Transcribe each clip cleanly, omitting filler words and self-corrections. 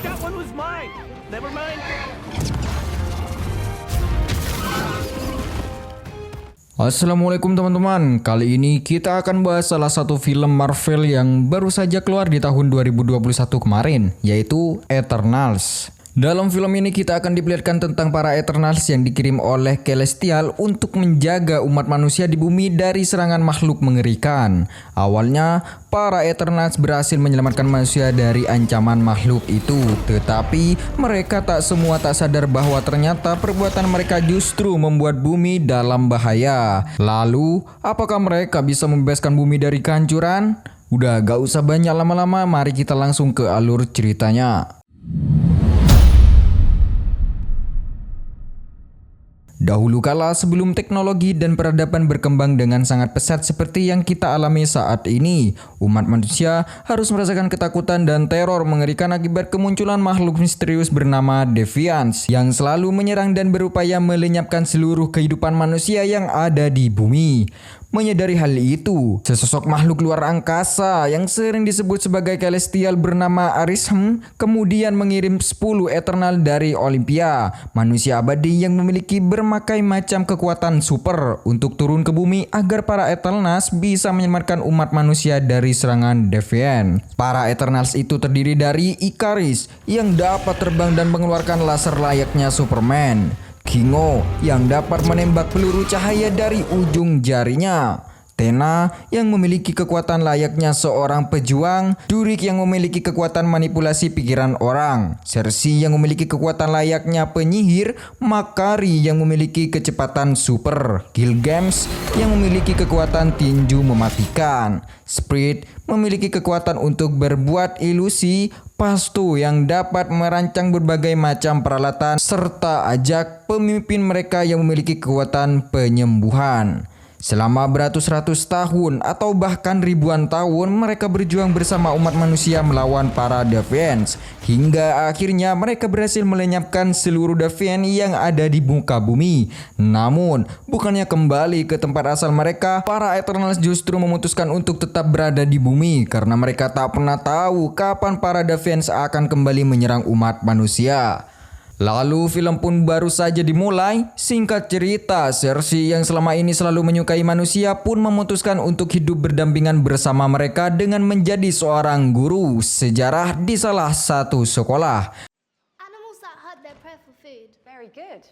That one was mine. Never mind. Assalamualaikum teman-teman. Kali ini kita akan bahas salah satu film Marvel yang baru saja keluar di tahun 2021 kemarin, yaitu Eternals. Dalam film ini kita akan diperlihatkan tentang para Eternals yang dikirim oleh Celestial untuk menjaga umat manusia di bumi dari serangan makhluk mengerikan. Awalnya, para Eternals berhasil menyelamatkan manusia dari ancaman makhluk itu. Tetapi, mereka tak sadar bahwa ternyata perbuatan mereka justru membuat bumi dalam bahaya. Lalu, apakah mereka bisa membebaskan bumi dari kehancuran? Udah gak usah banyak lama-lama, mari kita langsung ke alur ceritanya. Dahulu kala sebelum teknologi dan peradaban berkembang dengan sangat pesat seperti yang kita alami saat ini, umat manusia harus merasakan ketakutan dan teror mengerikan akibat kemunculan makhluk misterius bernama Deviants yang selalu menyerang dan berupaya melenyapkan seluruh kehidupan manusia yang ada di bumi. Menyadari hal itu, sesosok makhluk luar angkasa yang sering disebut sebagai Celestial bernama Arishem kemudian mengirim 10 Eternal dari Olympia, manusia abadi yang memiliki berbagai macam kekuatan super untuk turun ke bumi agar para Eternals bisa menyelamatkan umat manusia dari serangan Deviant. Para Eternals itu terdiri dari Ikaris yang dapat terbang dan mengeluarkan laser layaknya Superman, Kingo yang dapat menembak peluru cahaya dari ujung jarinya, Tena yang memiliki kekuatan layaknya seorang pejuang, Durik yang memiliki kekuatan manipulasi pikiran orang, Sersi yang memiliki kekuatan layaknya penyihir, Makari yang memiliki kecepatan super, Gilgamesh yang memiliki kekuatan tinju mematikan, Spirit memiliki kekuatan untuk berbuat ilusi, Pastu yang dapat merancang berbagai macam peralatan, serta Ajak pemimpin mereka yang memiliki kekuatan penyembuhan. Selama beratus-ratus tahun atau bahkan ribuan tahun mereka berjuang bersama umat manusia melawan para Deviants, hingga akhirnya mereka berhasil melenyapkan seluruh Deviant yang ada di muka bumi. Namun, bukannya kembali ke tempat asal mereka, para Eternals justru memutuskan untuk tetap berada di bumi karena mereka tak pernah tahu kapan para Deviants akan kembali menyerang umat manusia. Lalu film pun baru saja dimulai. Singkat cerita, Sersi yang selama ini selalu menyukai manusia pun memutuskan untuk hidup berdampingan bersama mereka dengan menjadi seorang guru sejarah di salah satu sekolah. Animals that hunt their prey for food. Very good.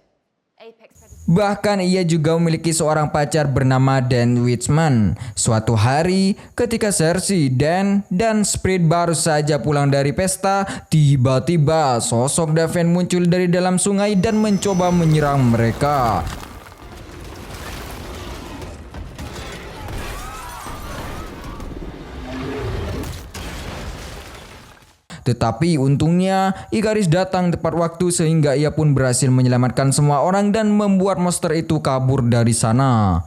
Apex predator. Bahkan ia juga memiliki seorang pacar bernama Dan Wichman. Suatu hari ketika Sersi, Dan, dan Spirit baru saja pulang dari pesta, tiba-tiba sosok Deviant muncul dari dalam sungai dan mencoba menyerang mereka. Tetapi untungnya Ikaris datang tepat waktu sehingga ia pun berhasil menyelamatkan semua orang dan membuat monster itu kabur dari sana.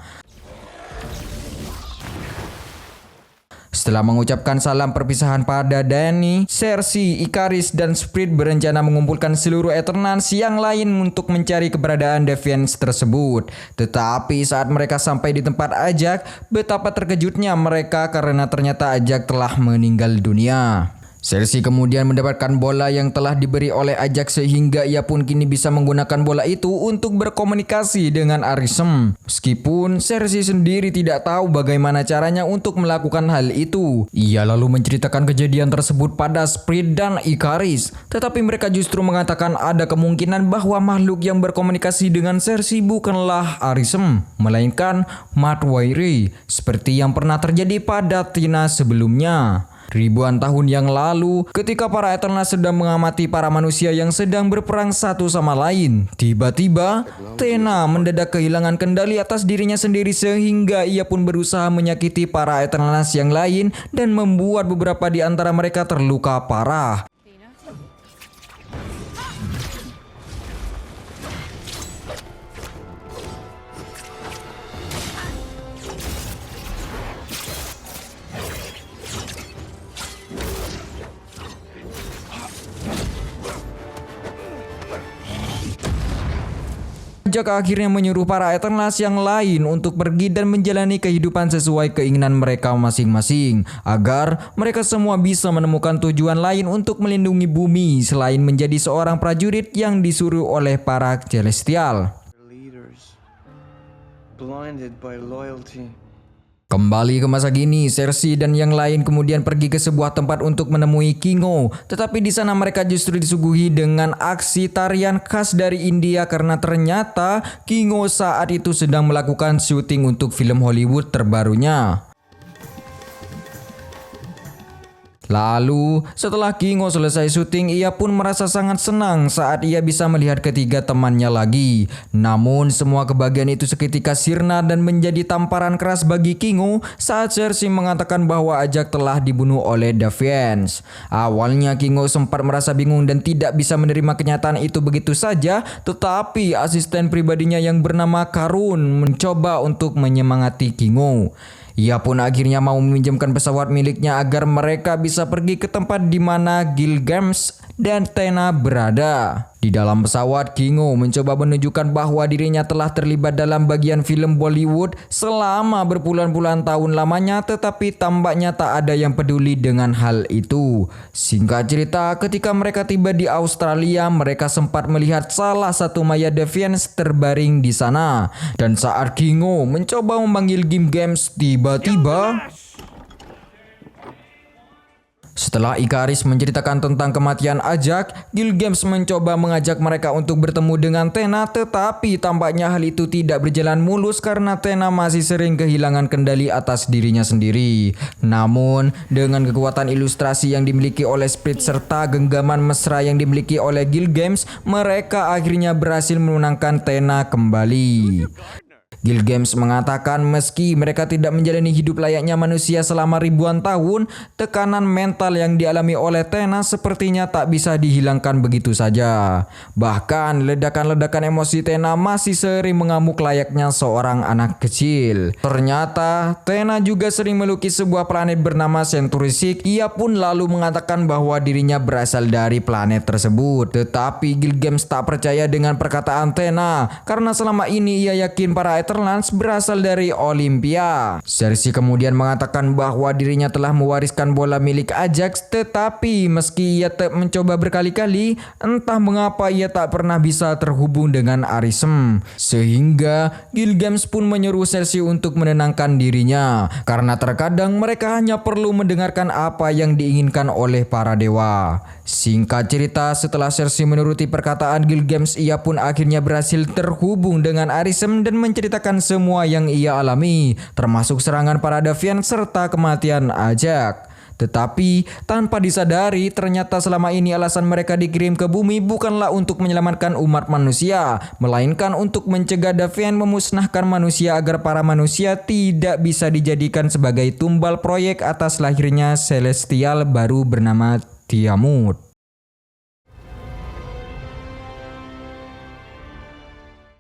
Setelah mengucapkan salam perpisahan pada Dani, Sersi, Ikaris, dan Spirit berencana mengumpulkan seluruh Eternals yang lain untuk mencari keberadaan Deviants tersebut. Tetapi saat mereka sampai di tempat Ajak, betapa terkejutnya mereka karena ternyata Ajak telah meninggal dunia. Sersi kemudian mendapatkan bola yang telah diberi oleh Ajak sehingga ia pun kini bisa menggunakan bola itu untuk berkomunikasi dengan Arishem. Meskipun Sersi sendiri tidak tahu bagaimana caranya untuk melakukan hal itu. Ia lalu menceritakan kejadian tersebut pada Spirit dan Ikaris. Tetapi mereka justru mengatakan ada kemungkinan bahwa makhluk yang berkomunikasi dengan Sersi bukanlah Arishem, melainkan Matwairi, seperti yang pernah terjadi pada Tina sebelumnya. Ribuan tahun yang lalu, ketika para Eternals sedang mengamati para manusia yang sedang berperang satu sama lain, tiba-tiba Tena mendadak kehilangan kendali atas dirinya sendiri sehingga ia pun berusaha menyakiti para Eternals yang lain dan membuat beberapa di antara mereka terluka parah. Ajak akhirnya menyuruh para Eternals yang lain untuk pergi dan menjalani kehidupan sesuai keinginan mereka masing-masing, agar mereka semua bisa menemukan tujuan lain untuk melindungi bumi selain menjadi seorang prajurit yang disuruh oleh para Celestial. Leaders, blinded by loyalty. Kembali ke masa kini, Cersei dan yang lain kemudian pergi ke sebuah tempat untuk menemui Kingo. Tetapi di sana mereka justru disuguhi dengan aksi tarian khas dari India karena ternyata Kingo saat itu sedang melakukan syuting untuk film Hollywood terbarunya. Lalu, setelah Kingo selesai syuting, ia pun merasa sangat senang saat ia bisa melihat ketiga temannya lagi. Namun, semua kebahagiaan itu seketika sirna dan menjadi tamparan keras bagi Kingo saat Cersei mengatakan bahwa Ajak telah dibunuh oleh Defiance. Awalnya Kingo sempat merasa bingung dan tidak bisa menerima kenyataan itu begitu saja, tetapi asisten pribadinya yang bernama Karun mencoba untuk menyemangati Kingo. Ia pun akhirnya mau meminjamkan pesawat miliknya agar mereka bisa pergi ke tempat di mana Gilgamesh dan Tena berada. Di dalam pesawat, Kingo mencoba menunjukkan bahwa dirinya telah terlibat dalam bagian film Bollywood selama berbulan-bulan tahun lamanya, tetapi tampaknya tak ada yang peduli dengan hal itu. Singkat cerita, ketika mereka tiba di Australia, mereka sempat melihat salah satu mayat Defiance terbaring di sana. Dan saat Kingo mencoba memanggil Gilgamesh, tiba-tiba setelah Ikaris menceritakan tentang kematian Ajak, Gilgamesh mencoba mengajak mereka untuk bertemu dengan Tena, tetapi tampaknya hal itu tidak berjalan mulus karena Tena masih sering kehilangan kendali atas dirinya sendiri. Namun, dengan kekuatan ilustrasi yang dimiliki oleh Spirit serta genggaman mesra yang dimiliki oleh Gilgamesh, mereka akhirnya berhasil menenangkan Tena kembali. Gilgamesh mengatakan meski mereka tidak menjalani hidup layaknya manusia selama ribuan tahun, tekanan mental yang dialami oleh Tena sepertinya tak bisa dihilangkan begitu saja. Bahkan ledakan-ledakan emosi Tena masih sering mengamuk layaknya seorang anak kecil. Ternyata Tena juga sering melukis sebuah planet bernama Centurisik. Ia pun lalu mengatakan bahwa dirinya berasal dari planet tersebut. Tetapi Gilgamesh tak percaya dengan perkataan Tena karena selama ini ia yakin para Eternals berasal dari Olympia. Cersei kemudian mengatakan bahwa dirinya telah mewariskan bola milik Ajax, tetapi meski ia mencoba berkali-kali, entah mengapa ia tak pernah bisa terhubung dengan Arishem. Sehingga Gilgamesh pun menyuruh Cersei untuk menenangkan dirinya, karena terkadang mereka hanya perlu mendengarkan apa yang diinginkan oleh para dewa. Singkat cerita, setelah Cersei menuruti perkataan Gilgamesh, ia pun akhirnya berhasil terhubung dengan Arishem dan menceritakan semua yang ia alami, termasuk serangan para Defiance serta kematian Ajak. Tetapi tanpa disadari, ternyata selama ini alasan mereka dikirim ke bumi bukanlah untuk menyelamatkan umat manusia, melainkan untuk mencegah Defiance memusnahkan manusia agar para manusia tidak bisa dijadikan sebagai tumbal proyek atas lahirnya Celestial baru bernama Tiamut.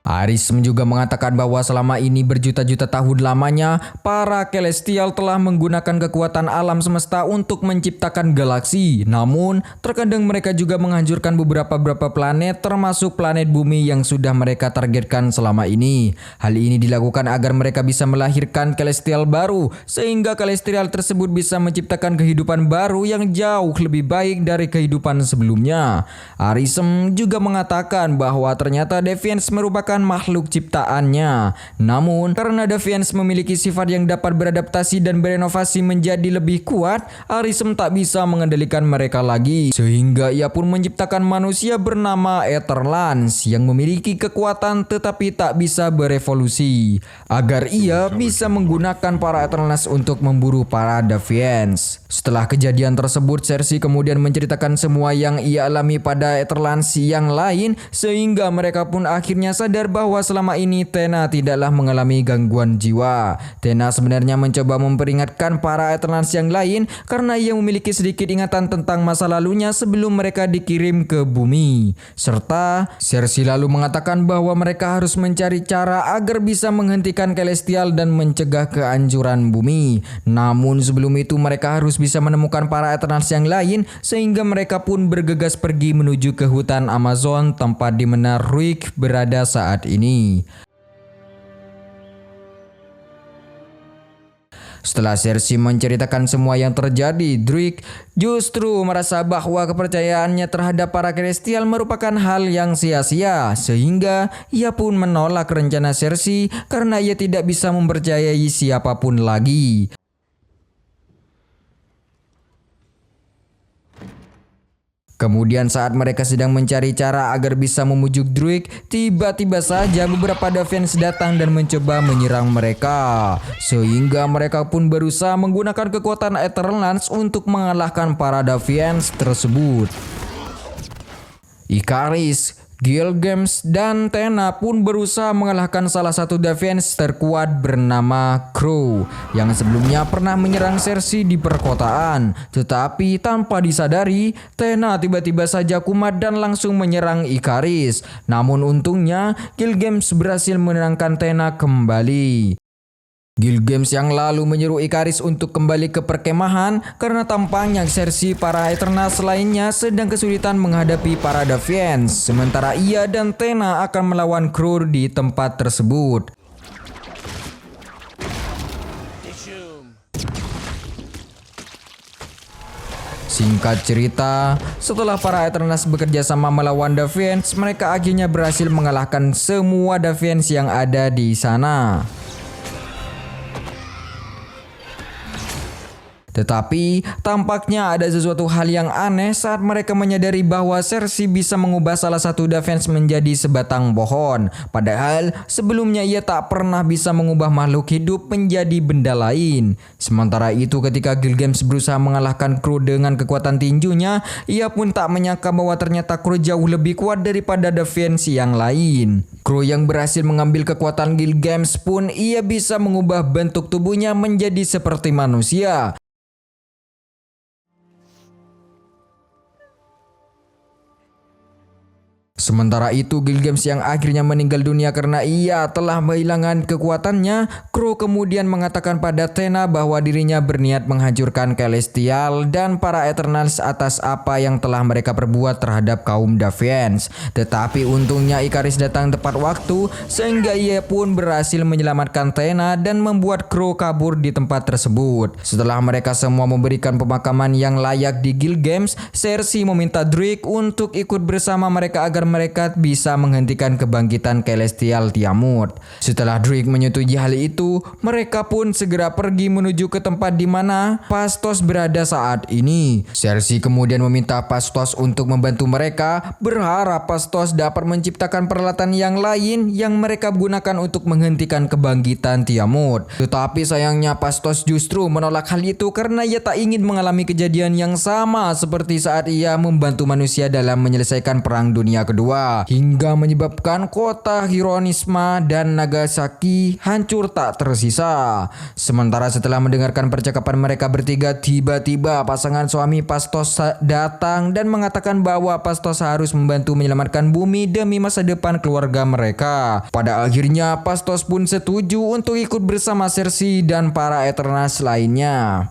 Arishem juga mengatakan bahwa selama ini berjuta-juta tahun lamanya, para Celestial telah menggunakan kekuatan alam semesta untuk menciptakan galaksi. Namun, terkadang mereka juga menghancurkan beberapa planet, termasuk planet bumi yang sudah mereka targetkan selama ini. Hal ini dilakukan agar mereka bisa melahirkan Celestial baru, sehingga Celestial tersebut bisa menciptakan kehidupan baru yang jauh lebih baik dari kehidupan sebelumnya. Arishem juga mengatakan bahwa ternyata Defiance merupakan makhluk ciptaannya. Namun, karena Defiance memiliki sifat yang dapat beradaptasi dan berinovasi menjadi lebih kuat, Arishem tak bisa mengendalikan mereka lagi. Sehingga ia pun menciptakan manusia bernama Eternals yang memiliki kekuatan tetapi tak bisa berevolusi, agar ia bisa menggunakan para Eternals untuk memburu para Defiance. Setelah kejadian tersebut, Cersei kemudian menceritakan semua yang ia alami pada Eternals yang lain, sehingga mereka pun akhirnya sadar bahwa selama ini Tena tidaklah mengalami gangguan jiwa. Tena sebenarnya mencoba memperingatkan para Eternals yang lain karena ia memiliki sedikit ingatan tentang masa lalunya sebelum mereka dikirim ke bumi. Serta Cersei lalu mengatakan bahwa mereka harus mencari cara agar bisa menghentikan Celestial dan mencegah kehancuran bumi. Namun sebelum itu mereka harus bisa menemukan para Eternals yang lain, sehingga mereka pun bergegas pergi menuju ke hutan Amazon, tempat di mana Ruik berada saat saat ini. Setelah Cersei menceritakan semua yang terjadi, Druig justru merasa bahwa kepercayaannya terhadap para Celestial merupakan hal yang sia-sia, sehingga ia pun menolak rencana Cersei karena ia tidak bisa mempercayai siapapun lagi. Kemudian saat mereka sedang mencari cara agar bisa memujuk Druig, tiba-tiba saja beberapa Defiance datang dan mencoba menyerang mereka. Sehingga mereka pun berusaha menggunakan kekuatan Eternals untuk mengalahkan para Defiance tersebut. Ikaris, Gilgamesh, dan Tena pun berusaha mengalahkan salah satu Defiance terkuat bernama Crow yang sebelumnya pernah menyerang Cersei di perkotaan. Tetapi tanpa disadari, Tena tiba-tiba saja kumat dan langsung menyerang Ikaris. Namun untungnya Gilgamesh berhasil menenangkan Tena kembali. Gilgamesh yang lalu menyuruh Ikaris untuk kembali ke perkemahan karena tampaknya Cersei para Eternals lainnya sedang kesulitan menghadapi para Defiance, sementara ia dan Tena akan melawan Crow di tempat tersebut. Singkat cerita, setelah para Eternals bekerja sama melawan Defiance, mereka akhirnya berhasil mengalahkan semua Defiance yang ada di sana. Tetapi tampaknya ada sesuatu hal yang aneh saat mereka menyadari bahwa Cersei bisa mengubah salah satu Defiance menjadi sebatang pohon. Padahal sebelumnya ia tak pernah bisa mengubah makhluk hidup menjadi benda lain. Sementara itu ketika Gilgamesh berusaha mengalahkan Crow dengan kekuatan tinjunya, ia pun tak menyangka bahwa ternyata Crow jauh lebih kuat daripada Defiance yang lain. Crow yang berhasil mengambil kekuatan Gilgamesh pun ia bisa mengubah bentuk tubuhnya menjadi seperti manusia. Sementara itu Gilgamesh yang akhirnya meninggal dunia karena ia telah kehilangan kekuatannya, Crow kemudian mengatakan pada Tena bahwa dirinya berniat menghancurkan Celestial dan para Eternals atas apa yang telah mereka perbuat terhadap kaum Defiance. Tetapi untungnya Ikaris datang tepat waktu sehingga ia pun berhasil menyelamatkan Tena dan membuat Crow kabur di tempat tersebut. Setelah mereka semua memberikan pemakaman yang layak di Gilgamesh, Cersei meminta Druig untuk ikut bersama mereka agar mereka bisa menghentikan kebangkitan Celestial Tiamut. Setelah Druig menyetujui hal itu, mereka pun segera pergi menuju ke tempat di mana Phastos berada saat ini. Cersei kemudian meminta Phastos untuk membantu mereka, berharap Phastos dapat menciptakan peralatan yang lain yang mereka gunakan untuk menghentikan kebangkitan Tiamut. Tetapi sayangnya Phastos justru menolak hal itu karena ia tak ingin mengalami kejadian yang sama seperti saat ia membantu manusia dalam menyelesaikan Perang Dunia Kedua, hingga menyebabkan kota Hiroshima dan Nagasaki hancur tak tersisa. Sementara setelah mendengarkan percakapan mereka bertiga, tiba-tiba pasangan suami Phastos datang dan mengatakan bahwa Phastos harus membantu menyelamatkan bumi demi masa depan keluarga mereka. Pada akhirnya Phastos pun setuju untuk ikut bersama Cersei dan para Eternals lainnya.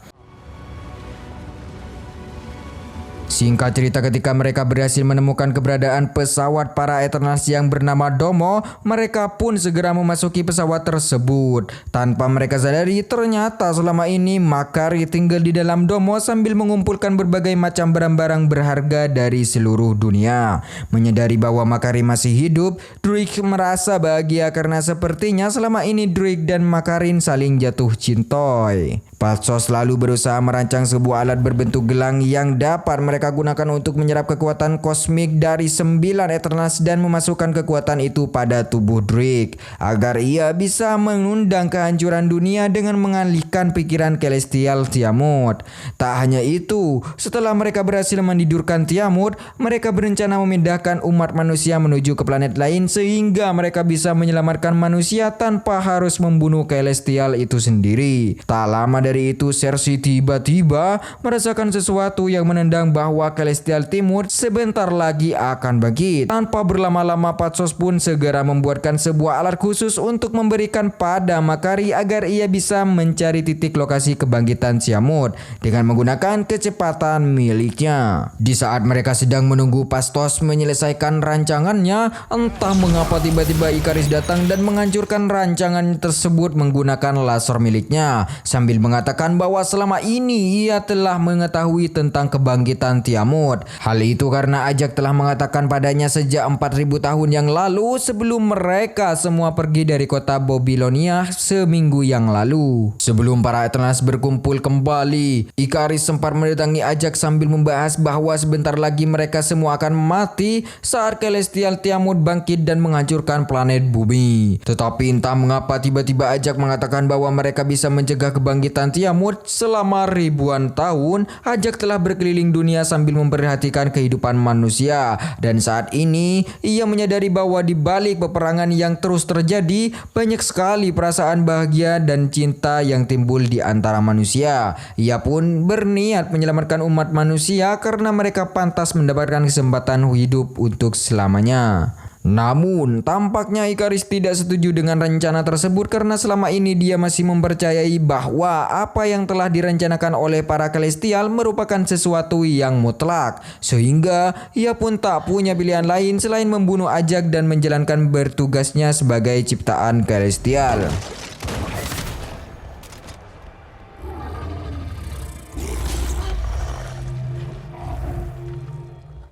Singkat cerita, ketika mereka berhasil menemukan keberadaan pesawat para Eternals yang bernama Domo, mereka pun segera memasuki pesawat tersebut. Tanpa mereka sadari, ternyata selama ini Makari tinggal di dalam Domo sambil mengumpulkan berbagai macam barang-barang berharga dari seluruh dunia. Menyadari bahwa Makari masih hidup, Druig merasa bahagia karena sepertinya selama ini Druig dan Makarin saling jatuh cintoy. Phastos lalu berusaha merancang sebuah alat berbentuk gelang yang dapat mereka gunakan untuk menyerap kekuatan kosmik dari 9 Eternals dan memasukkan kekuatan itu pada tubuh Druig agar ia bisa mengundang kehancuran dunia dengan mengalihkan pikiran Celestial Tiamut. Tak hanya itu, setelah mereka berhasil menidurkan Tiamut, mereka berencana memindahkan umat manusia menuju ke planet lain sehingga mereka bisa menyelamatkan manusia tanpa harus membunuh Celestial itu sendiri. Tak lama dari dari itu Cersei tiba-tiba merasakan sesuatu yang menendang bahwa Celestial Timur sebentar lagi akan bangkit. Tanpa berlama-lama Pastos pun segera membuatkan sebuah alat khusus untuk memberikan pada Makari agar ia bisa mencari titik lokasi kebangkitan Tiamut dengan menggunakan kecepatan miliknya. Di saat mereka sedang menunggu Pastos menyelesaikan rancangannya, entah mengapa tiba-tiba Ikaris datang dan menghancurkan rancangan tersebut menggunakan laser miliknya sambil mengatakan bahwa selama ini ia telah mengetahui tentang kebangkitan Tiamut. Hal itu karena Ajak telah mengatakan padanya sejak 4000 tahun yang lalu sebelum mereka semua pergi dari kota Babilonia seminggu yang lalu. Sebelum para Eternals berkumpul kembali, Ikaris sempat mendatangi Ajak sambil membahas bahwa sebentar lagi mereka semua akan mati saat Celestial Tiamut bangkit dan menghancurkan planet bumi. Tetapi entah mengapa tiba-tiba Ajak mengatakan bahwa mereka bisa mencegah kebangkitan Tiamut. Selama ribuan tahun, Ajak telah berkeliling dunia sambil memperhatikan kehidupan manusia, dan saat ini ia menyadari bahwa di balik peperangan yang terus terjadi, banyak sekali perasaan bahagia dan cinta yang timbul di antara manusia. Ia pun berniat menyelamatkan umat manusia karena mereka pantas mendapatkan kesempatan hidup untuk selamanya. Namun, tampaknya Ikaris tidak setuju dengan rencana tersebut karena selama ini dia masih mempercayai bahwa apa yang telah direncanakan oleh para Celestial merupakan sesuatu yang mutlak. Sehingga ia pun tak punya pilihan lain selain membunuh Ajak dan menjalankan bertugasnya sebagai ciptaan Celestial.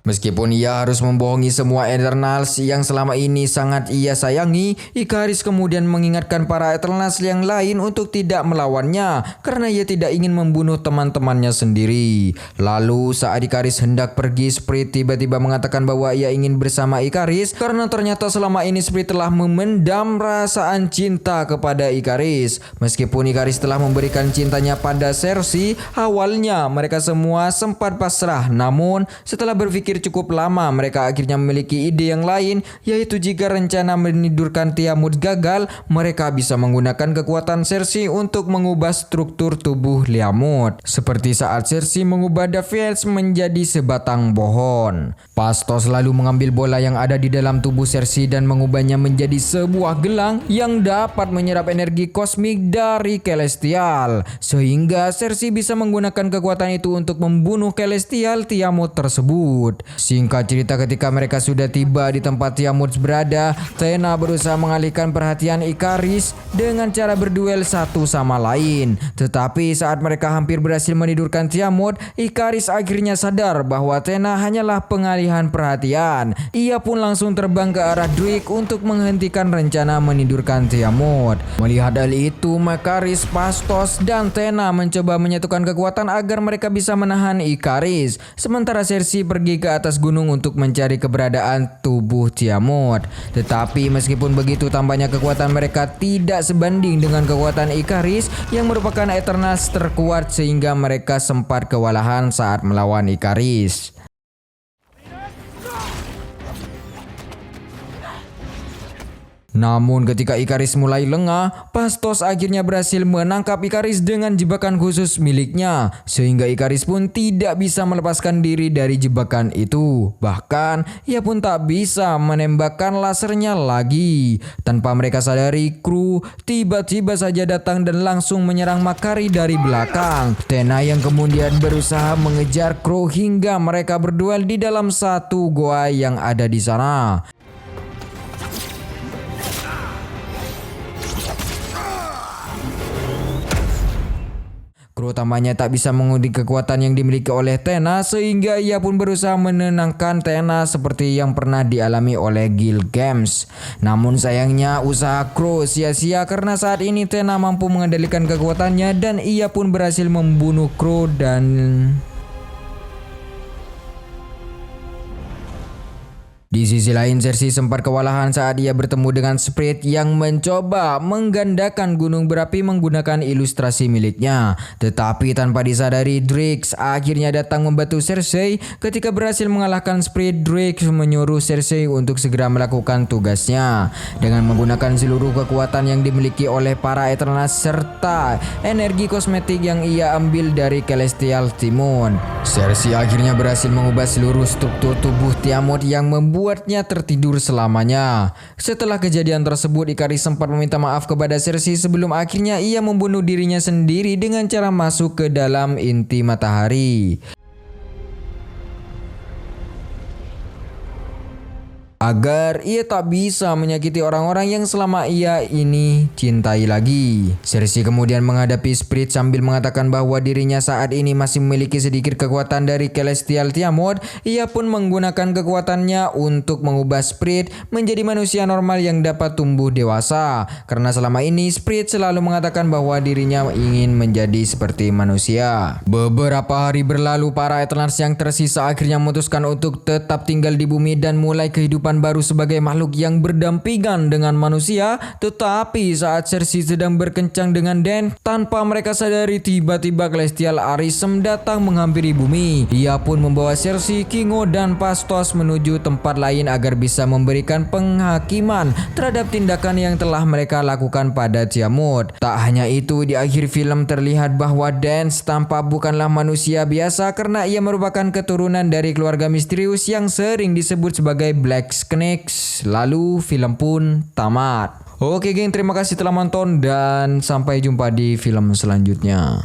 Meskipun ia harus membohongi semua Eternals yang selama ini sangat ia sayangi, Ikaris kemudian mengingatkan para Eternals yang lain untuk tidak melawannya karena ia tidak ingin membunuh teman-temannya sendiri. Lalu saat Ikaris hendak pergi, Sprite tiba-tiba mengatakan bahwa ia ingin bersama Ikaris karena ternyata selama ini Sprite telah memendam perasaan cinta kepada Ikaris. Meskipun Ikaris telah memberikan cintanya pada Cersei, awalnya mereka semua sempat pasrah, namun setelah berpikir cukup lama mereka akhirnya memiliki ide yang lain, yaitu jika rencana menidurkan Tiamut gagal, mereka bisa menggunakan kekuatan Cersei untuk mengubah struktur tubuh Tiamut, seperti saat Cersei mengubah Davies menjadi sebatang pohon. Pastos lalu mengambil bola yang ada di dalam tubuh Cersei dan mengubahnya menjadi sebuah gelang yang dapat menyerap energi kosmik dari Celestial, sehingga Cersei bisa menggunakan kekuatan itu untuk membunuh Celestial Tiamut tersebut. Singkat cerita, ketika mereka sudah tiba di tempat Tiamut berada, Tena berusaha mengalihkan perhatian Ikaris dengan cara berduel satu sama lain. Tetapi saat mereka hampir berhasil menidurkan Tiamut, Ikaris akhirnya sadar bahwa Tena hanyalah pengalihan perhatian. Ia pun langsung terbang ke arah Druig untuk menghentikan rencana menidurkan Tiamut. Melihat hal itu, Makaris, Pastos, dan Tena mencoba menyatukan kekuatan agar mereka bisa menahan Ikaris. Sementara Cersei pergi ke atas gunung untuk mencari keberadaan tubuh Tiamut. Tetapi meskipun begitu, tampaknya kekuatan mereka tidak sebanding dengan kekuatan Ikaris yang merupakan Eternals terkuat, sehingga mereka sempat kewalahan saat melawan Ikaris. Namun ketika Ikaris mulai lengah, Pastos akhirnya berhasil menangkap Ikaris dengan jebakan khusus miliknya, sehingga Ikaris pun tidak bisa melepaskan diri dari jebakan itu. Bahkan ia pun tak bisa menembakkan lasernya lagi. Tanpa mereka sadari, kru tiba-tiba saja datang dan langsung menyerang Makari dari belakang. Tena yang kemudian berusaha mengejar kru hingga mereka berduel di dalam satu goa yang ada di sana. Kru utamanya tak bisa mengundi kekuatan yang dimiliki oleh Tena, sehingga ia pun berusaha menenangkan Tena seperti yang pernah dialami oleh Gilgamesh. Namun sayangnya usaha kru sia-sia karena saat ini Tena mampu mengendalikan kekuatannya dan ia pun berhasil membunuh kru Di sisi lain, Cersei sempat kewalahan saat ia bertemu dengan Spirit yang mencoba menggandakan gunung berapi menggunakan ilustrasi miliknya. Tetapi tanpa disadari, Drax akhirnya datang membantu Cersei. Ketika berhasil mengalahkan Spirit, Drax menyuruh Cersei untuk segera melakukan tugasnya dengan menggunakan seluruh kekuatan yang dimiliki oleh para Eternals serta energi kosmetik yang ia ambil dari Celestial Tiamut. Cersei akhirnya berhasil mengubah seluruh struktur tubuh Tiamut yang membuatnya tertidur selamanya. Setelah kejadian tersebut, Ikaris sempat meminta maaf kepada Cersei sebelum akhirnya ia membunuh dirinya sendiri dengan cara masuk ke dalam inti matahari agar ia tak bisa menyakiti orang-orang yang selama ia ini cintai lagi. Cersei kemudian menghadapi Spirit sambil mengatakan bahwa dirinya saat ini masih memiliki sedikit kekuatan dari Celestial Tiamut. Ia pun menggunakan kekuatannya untuk mengubah Spirit menjadi manusia normal yang dapat tumbuh dewasa. Karena selama ini Spirit selalu mengatakan bahwa dirinya ingin menjadi seperti manusia. Beberapa hari berlalu, para Eternals yang tersisa akhirnya memutuskan untuk tetap tinggal di bumi dan mulai kehidupan baru sebagai makhluk yang berdampingan dengan manusia. Tetapi saat Cersei sedang berkencang dengan Dan, tanpa mereka sadari tiba-tiba Celestial Arishem datang menghampiri bumi. Ia pun membawa Cersei, Kingo, dan Phastos menuju tempat lain agar bisa memberikan penghakiman terhadap tindakan yang telah mereka lakukan pada Tiamut. Tak hanya itu, di akhir film terlihat bahwa Dan tampak bukanlah manusia biasa karena ia merupakan keturunan dari keluarga misterius yang sering disebut sebagai Black Snakes. Lalu film pun tamat. Oke geng, terima kasih telah menonton dan sampai jumpa di film selanjutnya.